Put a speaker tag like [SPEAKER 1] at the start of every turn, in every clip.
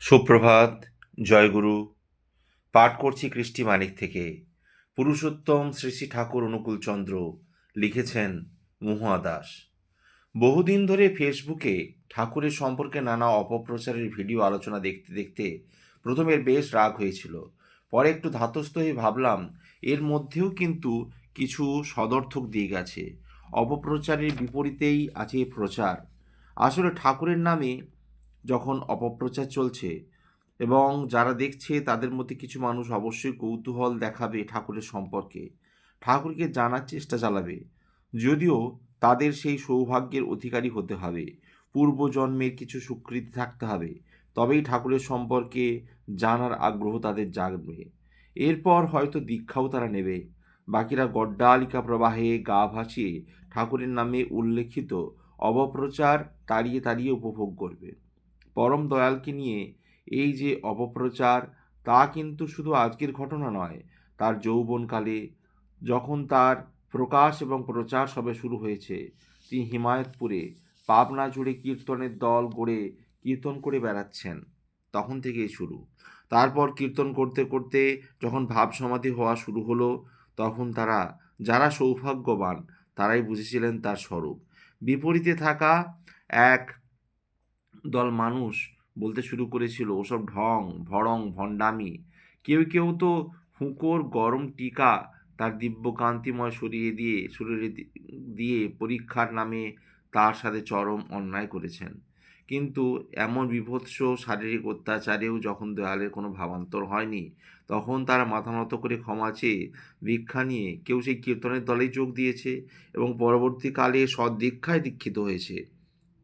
[SPEAKER 1] সুপ্রভাত, জয়গুরু। পাঠ করছি কৃষ্টি মানিক থেকে। পুরুষোত্তম শ্রী শ্রী ঠাকুর অনুকূলচন্দ্র লিখেছেন মহুয়া দাস। বহুদিন ধরে ফেসবুকে ঠাকুরের সম্পর্কে নানা অপপ্রচারের ভিডিও আলোচনা দেখতে দেখতে প্রথমে বেশ রাগ হয়েছিল। পরে একটু ধাতস্থ হয়ে ভাবলাম, এর মধ্যেও কিন্তু কিছু সদর্থক দিক আছে। অপপ্রচারের বিপরীতেই আছে প্রচার। আসলে ঠাকুরের নামে যখন অপপ্রচার চলছে এবং যারা দেখছে তাদের মধ্যে কিছু মানুষ অবশ্যই কৌতূহল দেখাবে ঠাকুরের সম্পর্কে, ঠাকুরকে জানার চেষ্টা চালাবে, যদিও তাদের সেই সৌভাগ্যের অধিকারী হতে হবে, পূর্বজন্মের কিছু স্বীকৃতি থাকতে হবে, তবেই ঠাকুরের সম্পর্কে জানার আগ্রহ তাদের জাগবে। এরপর হয়তো দীক্ষাও তারা নেবে। বাকিরা গড্ডালিকা প্রবাহে গা ভাসিয়ে ঠাকুরের নামে উল্লেখিত অপপ্রচার তাড়িয়ে তাড়িয়ে উপভোগ করবে। পরম দয়ালকে নিয়ে এই যে অপপ্রচার, তা কিন্তু শুধু আজকের ঘটনা নয়। তার যৌবনকালে, যখন তার প্রকাশ এবং প্রচার সবে শুরু হয়েছে, তিনি হিমায়তপুরে পাবনা জুড়ে কীর্তনের দল গড়ে কীর্তন করে বেড়াচ্ছেন, তখন থেকেই শুরু। তারপর কীর্তন করতে করতে যখন ভাব সমাধি হওয়া শুরু হলো, তখন যারা সৌভাগ্যবান, তারাই বুঝেছিলেন তার স্বরূপ। বিপরীতে থাকা এক দল মানুষ বলতে শুরু করেছিল, ওসব ঢং, ভড়ং, ভণ্ডামি। কেউ কেউ তো হুঁকোর গরম টিকা তার দিব্যকান্তিময় শরীরে দিয়ে পরীক্ষার নামে তার সাথে চরম অন্যায় করেছেন। কিন্তু এমন বীভৎস শারীরিক অত্যাচারেও যখন দয়ালের কোনো ভাবান্তর হয়নি, তখন তারা মাথা নত করে ক্ষমা চেয়ে ভিক্ষা নিয়ে কেউ সেই কীর্তনের দলেই যোগ দিয়েছে এবং পরবর্তীকালে সদ্দীক্ষায় দীক্ষিত হয়েছে।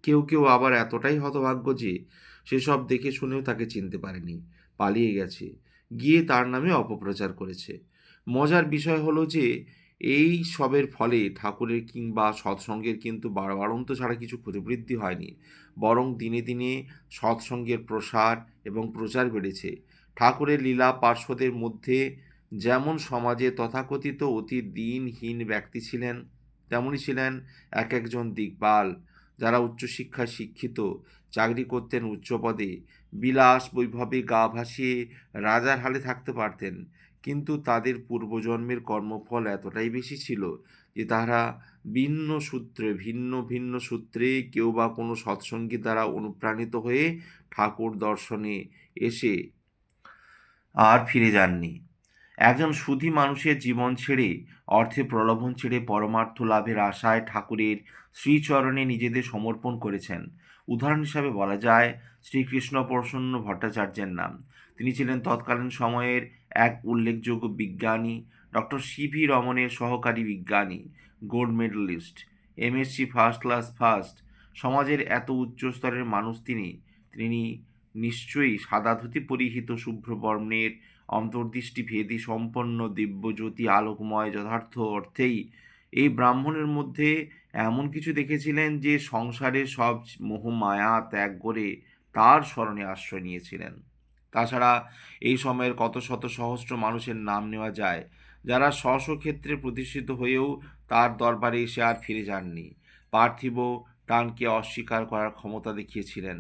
[SPEAKER 1] কেউ কেউ আবার এতটাই হতভাগ্য যে সেসব দেখে শুনেও তাকে চিনতে পারেনি, পালিয়ে গেছে, গিয়ে তার নামে অপপ্রচার করেছে। মজার বিষয় হলো যে এই সবের ফলে ঠাকুরের কিংবা সৎসঙ্গের কিন্তু বাড়ন্ত ছাড়া কিছু ক্ষতিবৃদ্ধি হয়নি, বরং দিনে দিনে সৎসঙ্গের প্রসার এবং প্রচার বেড়েছে। ঠাকুরের লীলা পার্শ্বদের মধ্যে যেমন সমাজে তথাকথিত অতি দিনহীন ব্যক্তি ছিলেন, তেমনই ছিলেন এক একজন দিকপাল, যারা উচ্চশিক্ষায় শিক্ষিত, চাকরি করতেন উচ্চ পদে, বিলাস বৈভবে গা ভাসিয়ে রাজার হালে থাকতে পারতেন, কিন্তু তাদের পূর্বজন্মের কর্মফল এতটাই বেশি ছিল যে তারা ভিন্ন ভিন্ন সূত্রে কেউ বা কোনো সৎসঙ্গী দ্বারা অনুপ্রাণিত হয়ে ঠাকুর দর্শনে এসে আর ফিরে যাননি। একজন সুধী মানুষের জীবন ছেড়ে, অর্থের প্রলোভন ছেড়ে পরমার্থ লাভের আশায় ঠাকুরের শ্রীচরণে নিজেদের সমর্পণ করেছেন। উদাহরণ হিসাবে বলা যায় শ্রীকৃষ্ণ প্রসন্ন ভট্টাচার্যের নাম। তিনি ছিলেন তৎকালীন সময়ের এক উল্লেখযোগ্য বিজ্ঞানী, ডক্টর সিভি রমনের সহকারী বিজ্ঞানী, gold medalist, MSc first class first. সমাজের এত উচ্চ স্তরের মানুষ তিনি। তিনি নিশ্চয়ই সাদা ধুতি পরিহিত শুভ্র বর্ণের, অন্তর্দৃষ্টি ভেদী সম্পন্ন দিব্যজ্যোতি আলোকময় যথার্থ অর্থেই এই ব্রাহ্মণের মধ্যে এমন কিছু দেখেছিলেন যে সংসারের সব মোহমায়া ত্যাগ করে তার স্মরণে আশ্রয় নিয়েছিলেন। তাছাড়া এই সময়ের কত শত সহস্র মানুষের নাম নেওয়া যায়, যারা স্ব স্ব ক্ষেত্রে প্রতিষ্ঠিত হয়েও তার দরবারে এসে আর ফিরে যাননি, পার্থিব টানকে অস্বীকার করার ক্ষমতা দেখিয়েছিলেন।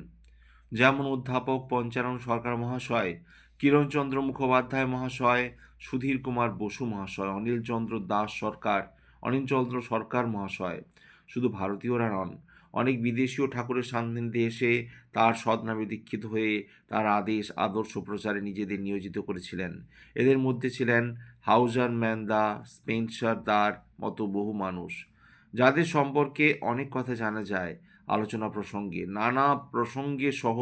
[SPEAKER 1] যেমন অধ্যাপক পঞ্চানন সরকার মহাশয়, কিরণচন্দ্র মুখোপাধ্যায় মহাশয়, সুধীর কুমার বসু মহাশয়, অনিলচন্দ্র সরকার মহাশয়। শুধু ভারতীয়রা নন, অনেক বিদেশীয় ঠাকুরের সান্নিধ্যে এসে তার সৎনামে দীক্ষিত হয়ে তার আদর্শ প্রচারে নিজেদের নিয়োজিত করেছিলেন। এদের মধ্যে ছিলেন হাউজার ম্যান্দা, স্পেন্সার দার মতো বহু মানুষ, যাদের সম্পর্কে অনেক কথা জানা যায়। আলোচনা প্রসঙ্গে, নানা প্রসঙ্গে সহ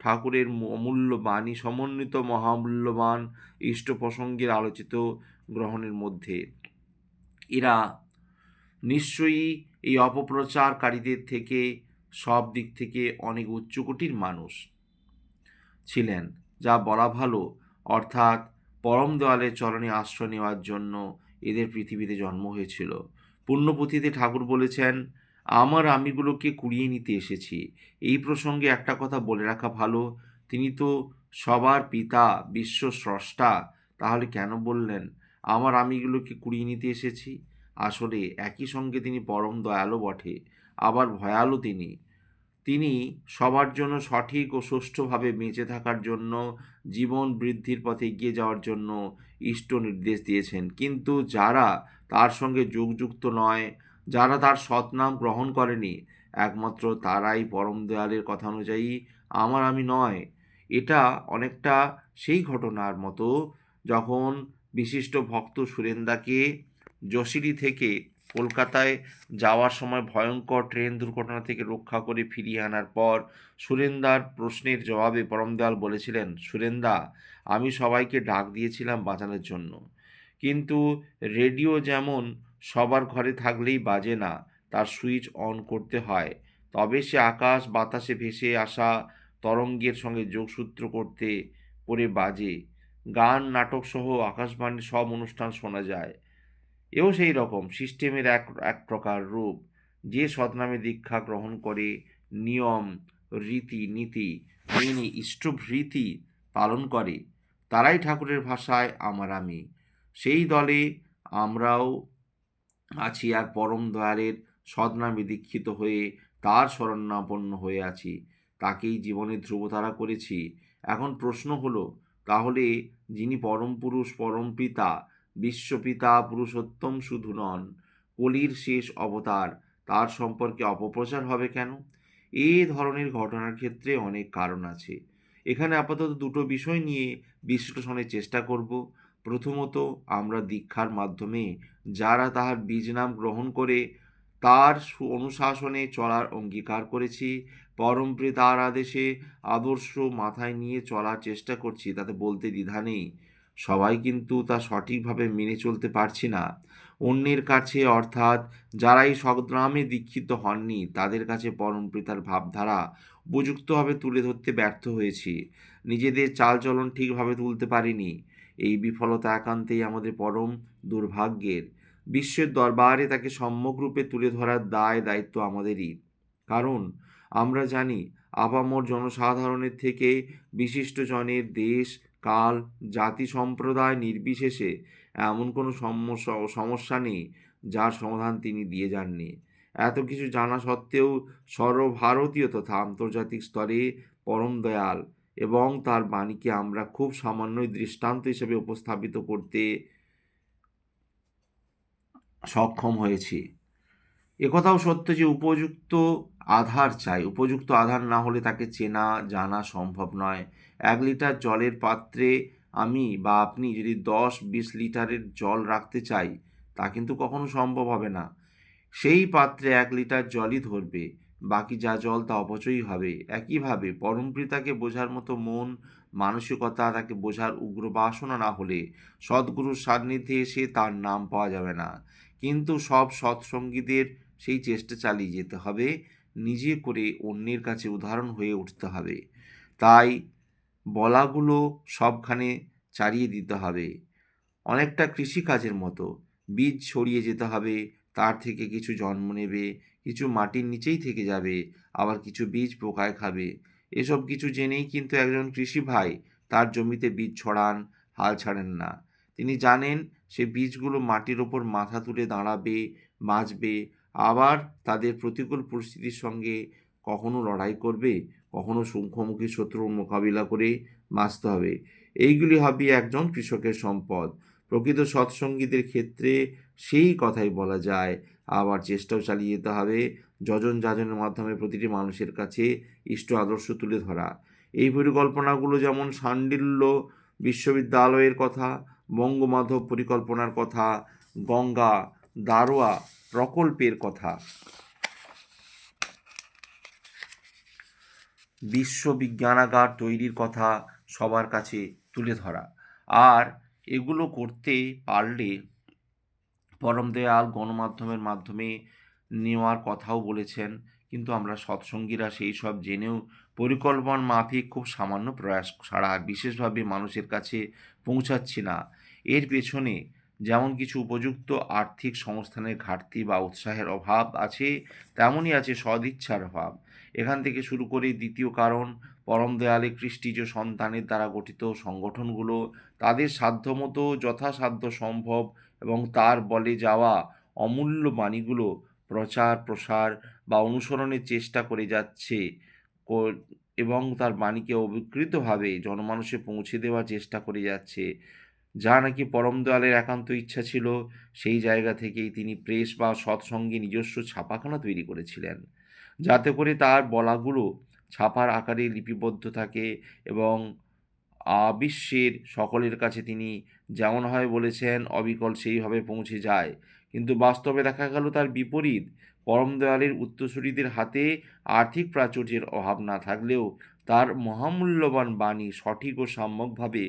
[SPEAKER 1] ঠাকুরের অমূল্য বাণী সমন্বিত মহামূল্যবান ইষ্ট প্রসঙ্গের আলোচিত গ্রহণের মধ্যে এরা নিশ্চয়ই এই অপপ্রচারকারীদের থেকে সব দিক থেকে অনেক উচ্চকোটির মানুষ ছিলেন, যা বলা ভালো। অর্থাৎ পরম দয়ালের চরণে আশ্রয় নেওয়ার জন্য এদের পৃথিবীতে জন্ম হয়েছিল। পুণ্যপুঁথিতে ঠাকুর বলেছেন, আমার আমিগুলোকে কুড়িয়ে নিতে এসেছি। এই প্রসঙ্গে একটা কথা বলে রাখা ভালো, তিনি তো সবার পিতা, বিশ্ব স্রষ্টা, তাহলে কেন বললেন আমার আমিগুলোকে কুড়িয়ে নিতে এসেছি? আসলে একই সঙ্গে তিনি পরম দয়ালু বটে, আবার ভয়ালু তিনি। তিনি সবার জন্য সঠিক ও সুষ্ঠুভাবে বেঁচে থাকার জন্য, জীবন বৃদ্ধির পথে এগিয়ে যাওয়ার জন্য ইষ্ট নির্দেশ দিয়েছেন। কিন্তু যারা তার সঙ্গে যোগযুক্ত নয়, যারা তার সৎনাম গ্রহণ করেনি, একমাত্র তারাই পরম দয়ালের কথা অনুযায়ী আমার আমি নয়। এটা অনেকটা সেই ঘটনার মতো যখন বিশিষ্ট ভক্ত সুরেন্দাকে যশিরি থেকে কলকাতায় যাওয়ার সময় ভয়ঙ্কর ট্রেন দুর্ঘটনা থেকে রক্ষা করে ফিরিয়ে আনার পর সুরেন্দার প্রশ্নের জবাবে পরমদয়াল বলেছিলেন, সুরেন্দা, আমি সবাইকে ডাক দিয়েছিলাম বাঁচানোর জন্য, কিন্তু রেডিও যেমন সবার ঘরে থাকলেই বাজে না, তার সুইচ অন করতে হয়, তবে সে আকাশ বাতাসে ভেসে আসা তরঙ্গের সঙ্গে যোগসূত্র করতে করে বাজে। গান নাটক সহ আকাশবাণীর সব অনুষ্ঠান শোনা যায়। এও সেই রকম সিস্টেমের এক এক প্রকার রূপ। যে সৎনামে দীক্ষা গ্রহণ করে নিয়ম রীতি নীতি মেনে ইষ্টভৃতি পালন করে, তারাই ঠাকুরের ভাষায় আমার আমি। সেই দলে আমরাও আছি, আর পরম দয়ালের সৎনামে দীক্ষিত হয়ে তার শরণাপন্ন হয়ে আছি, তাকেই জীবনের ধ্রুবতারা করেছি। এখন প্রশ্ন হলো, তাহলে যিনি পরম পুরুষ, পরম পিতা, বিশ্বপিতা পুরুষোত্তম শুধু নন, কলির শেষ অবতার, তার সম্পর্কে অপপ্রচার হবে কেন? এই ধরনের ঘটনার ক্ষেত্রে অনেক কারণ আছে। এখানে আপাতত দুটো বিষয় নিয়ে বিশ্লেষণের চেষ্টা করব। প্রথমত, আমরা দীক্ষার মাধ্যমে যারা তাহার বীজ নাম গ্রহণ করে তার অনুশাসনে চলার অঙ্গীকার করেছি, পরম পিতার আদেশে আদর্শ মাথায় নিয়ে চলার চেষ্টা করছি, তাতে বলতে দ্বিধা নেই। সবাই কিন্তু তা সঠিকভাবে মেনে চলতে পারছি না। অন্যের কাছে, অর্থাৎ যারা এই সৎনামে দীক্ষিত হননি, তাদের কাছে পরম পিতার ভাবধারা উপযুক্তভাবে তুলে ধরতে ব্যর্থ হয়েছি। নিজেদের চালচলন ঠিকভাবে তুলতে পারিনি। এই বিফলতা একান্তেই আমাদের পরম দুর্ভাগ্যের। বিশ্বের দরবারে তাকে সম্যকরূপে তুলে ধরার দায় দায়িত্ব আমাদেরই। কারণ আমরা জানি, আপামর জনসাধারণের থেকে বিশিষ্টজনের দেশ, কাল, জাতি, সম্প্রদায় নির্বিশেষে এমন কোনো সমস্যা নেই যার সমাধান তিনি দিয়ে যাননি। এত কিছু জানা সত্ত্বেও সর্বভারতীয় তথা আন্তর্জাতিক স্তরে পরম দয়াল এবং তার বাণীকে আমরা খুব সামান্যই দৃষ্টান্ত হিসেবে উপস্থাপিত করতে সক্ষম হয়েছি। একথাও সত্য যে উপযুক্ত আধার চাই। উপযুক্ত আধার না হলে তাকে চেনা জানা সম্ভব নয়। 1 লিটার জলের পাত্রে আমি বা আপনি যদি 10-20 লিটারের জল রাখতে চাই, তা কিন্তু কখনো সম্ভব হবে না। সেই পাত্রে 1 লিটার জলই ধরবে, বাকি যা জল তা অপচয়ই হবে। একইভাবে পরমপিতাকে বোঝার মতো মন মানসিকতা, তাকে বোঝার উগ্র বাসনা না হলে সদ্গুরুর সান্নিধ্যে এসে তার নাম পাওয়া যাবে না। কিন্তু সব সৎসঙ্গীদের সেই চেষ্টা চালিয়ে যেতে হবে, নিজে করে অন্যের কাছে উদাহরণ হয়ে উঠতে হবে। তাই বলাগুলো সবখানে চালিয়ে দিতে হবে। অনেকটা কৃষিকাজের মতো, বীজ ছড়িয়ে যেতে হবে, তার থেকে কিছু জন্ম নেবে, কিছু মাটির নিচেই থেকে যাবে, আবার কিছু বীজ পোকায় খাবে। এসব কিছু জেনেই কিন্তু একজন কৃষি ভাই তার জমিতে বীজ ছড়ান, হাল ছাড়েন না। তিনি জানেন সে বীজগুলো মাটির ওপর মাথা তুলে দাঁড়াবে, বাঁচবে, আবার তাদের প্রতিকূল পরিস্থিতির সঙ্গে কখনো লড়াই করবে, কখনো মুখোমুখি শত্রুর মোকাবিলা করে বাঁচতে হবে। এইগুলি হবে একজন কৃষকের সম্পদ। প্রকৃত সৎসঙ্গীদের ক্ষেত্রে সেই কথাই বলা যায়। আবার চেষ্টাও চালিয়ে যেতে হবে যজন যাজনের মাধ্যমে প্রতিটি মানুষের কাছে ইষ্ট আদর্শ তুলে ধরা। এই পরিকল্পনাগুলো যেমন শাণ্ডিল্য বিশ্ববিদ্যালয়ের কথা, বঙ্গমাধব পরিকল্পনার কথা, গঙ্গা দারোয়া প্রকল্পের কথা, বিশ্ববিজ্ঞানাগার তৈরির কথা সবার কাছে তুলে ধরা। আর এগুলো করতে পারলে পরম দয়াল গণমাধ্যমের মাধ্যমে নেওয়ার কথাও বলেছেন, কিন্তু আমরা সৎসঙ্গীরা সেই সব জেনেও পরিকল্পনা মাফিক খুব সামান্য প্রয়াস ছাড়া আর বিশেষভাবে মানুষের কাছে পৌঁছাচ্ছি না। এর পেছনে যেমন কিছু উপযুক্ত আর্থিক সংস্থানের ঘাটতি বা উৎসাহের অভাব আছে, তেমনই আছে সদিচ্ছার অভাব। এখান থেকে শুরু করে দ্বিতীয় কারণ, পরম দয়ালে কৃষ্টিজ সন্তানের দ্বারা গঠিত সংগঠনগুলো তাদের সাধ্যমতো যথাসাধ্য সম্ভব এবং তার বলে যাওয়া অমূল্য বাণীগুলো প্রচার প্রসার বা অনুসরণের চেষ্টা করে যাচ্ছে এবং তার বাণীকে অবিকৃতভাবে জনমানুষে পৌঁছে দেওয়ার চেষ্টা করে যাচ্ছে, যা নাকি পরম দয়ালের একান্ত ইচ্ছা ছিল। সেই জায়গা থেকেই তিনি প্রেস বা সৎসঙ্গে নিজস্ব ছাপাখানা তৈরি করেছিলেন, যাতে করে তার বলাগুলো ছাপার আকারে লিপিবদ্ধ থাকে এবং বিশ্বের সকলের কাছে তিনি যেমনভাবে বলেছেন অবিকল সেইভাবে পৌঁছে যায়। কিন্তু বাস্তবে দেখা গেল তার বিপরীত। পরম দয়ালের উত্তরসূরিদের হাতে আর্থিক প্রাচুর্যের অভাব না থাকলেও তার মহামূল্যবান বাণী সঠিক ও সম্যকভাবে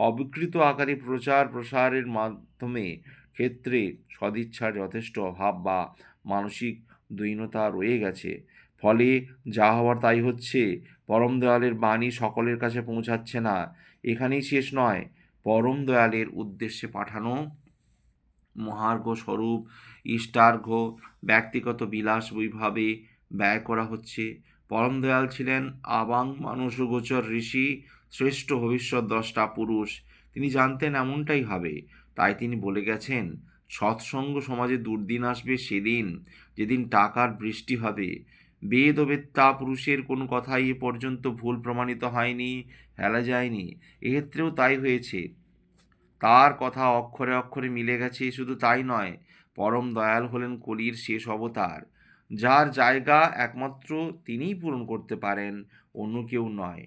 [SPEAKER 1] অবিকৃত আকারে প্রচার প্রসারের মাধ্যমে ক্ষেত্রে সদিচ্ছার যথেষ্ট অভাব বা মানসিক দৈন্যতা রয়ে গেছে। ফলে যা হওয়ার তাই হচ্ছে। পরম দয়ালের বাণী সকলের কাছে পৌঁছাচ্ছে না। এখানেই শেষ নয়, পরম দয়ালের উদ্দেশ্যে পাঠানো মহার্ঘ স্বরূপ ইষ্টার্ঘ ব্যক্তিগত বিলাস বৈভাবে ব্যয় করা হচ্ছে। পরম দয়াল ছিলেন আবাং মানসগোচর ঋষি, শ্রেষ্ঠ ভবিষ্যৎ দ্রষ্টা পুরুষ। তিনি জানতেন এমনটাই হবে, তাই তিনি বলে গেছেন, সৎসঙ্গ সমাজে দুর্দিন আসবে সেদিন, যেদিন টাকার বৃষ্টি হবে। বেদ ও বেত্তা পুরুষের কোনো কথাই এ পর্যন্ত ভুল প্রমাণিত হয়নি, হেলা যায়নি। এক্ষেত্রেও তাই হয়েছে। তার কথা অক্ষরে অক্ষরে মিলে গেছে। শুধু তাই নয়, পরম দয়াল হলেন কলির শেষ অবতার, যার জায়গা একমাত্র তিনিই পূরণ করতে পারেন, অন্য কেউ নয়।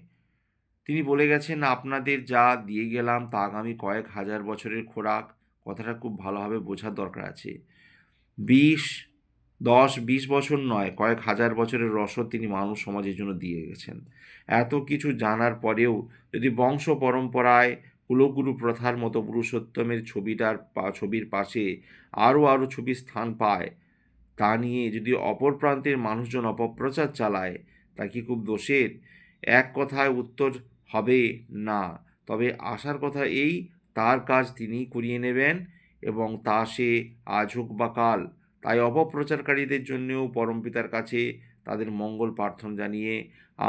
[SPEAKER 1] তিনি বলে গেছেন, আপনাদের যা দিয়ে গেলাম তা আগামী কয়েক হাজার বছরের খোরাক। কথাটা খুব ভালোভাবে বোঝার দরকার আছে। 10-20 বছর নয়, কয়েক হাজার বছরের রসদ তিনি মানব সমাজের জন্য দিয়ে গেছেন। এত কিছু জানার পরেও যদি বংশ পরম্পরায় কুলগুরু প্রথার মতো পুরুষোত্তমের ছবির পাশে আরও ছবি স্থান পায়, তা নিয়ে যদি অপর প্রান্তের মানুষজন অপপ্রচার চালায়, তা কি খুব দোষের? এক কথায় উত্তর হবে না। তবে আশার কথা এই, তার কাজ তিনিই করিয়ে নেবেন, এবং তা সে আজ হোক বা কাল। তাই অপপ্রচারকারীদের জন্যেও পরমপিতার কাছে তাদের মঙ্গল প্রার্থনা জানিয়ে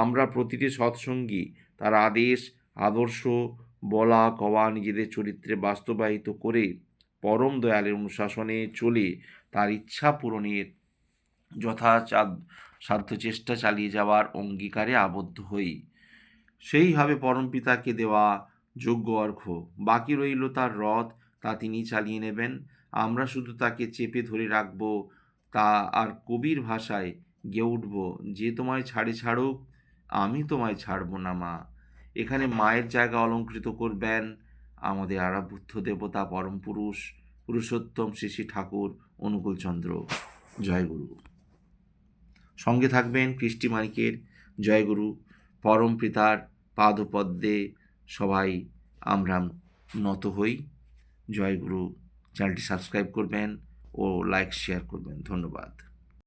[SPEAKER 1] আমরা প্রতিটি সৎসঙ্গী তার আদেশ আদর্শ বলা কওয়া নিজেদের চরিত্রে বাস্তবায়িত করে পরম দয়ালের অনুশাসনে চলে তার ইচ্ছা পূরণের সাধ্য চেষ্টা চালিয়ে যাওয়ার অঙ্গীকারে আবদ্ধ হই। সেইভাবে পরমপিতাকে দেওয়া যোগ্য অর্ঘ্য। বাকি রইল তার রথ, তা তিনি চালিয়ে নেবেন। আমরা শুধু তাকে চেপে ধরে রাখব, তা আর কবির ভাষায় গেয়ে উঠব, যে তোমায় ছাড়ুক, আমি তোমায় ছাড়ব না মা। এখানে মায়ের জায়গা অলঙ্কৃত করবেন আমাদের আরাধ্য দেবতা পরম পুরুষ পুরুষোত্তম শ্রী শ্রী ঠাকুর অনুকূলচন্দ্র। জয়গুরু। সঙ্গে থাকবেন কৃষ্টি মানিকের। জয়গুরু। পরম পিতার পাদপদ্মে সবাই আমরা নত হই। জয়গুরু। চ্যানেলটি সাবস্ক্রাইব করবেন ও লাইক শেয়ার করবেন। ধন্যবাদ।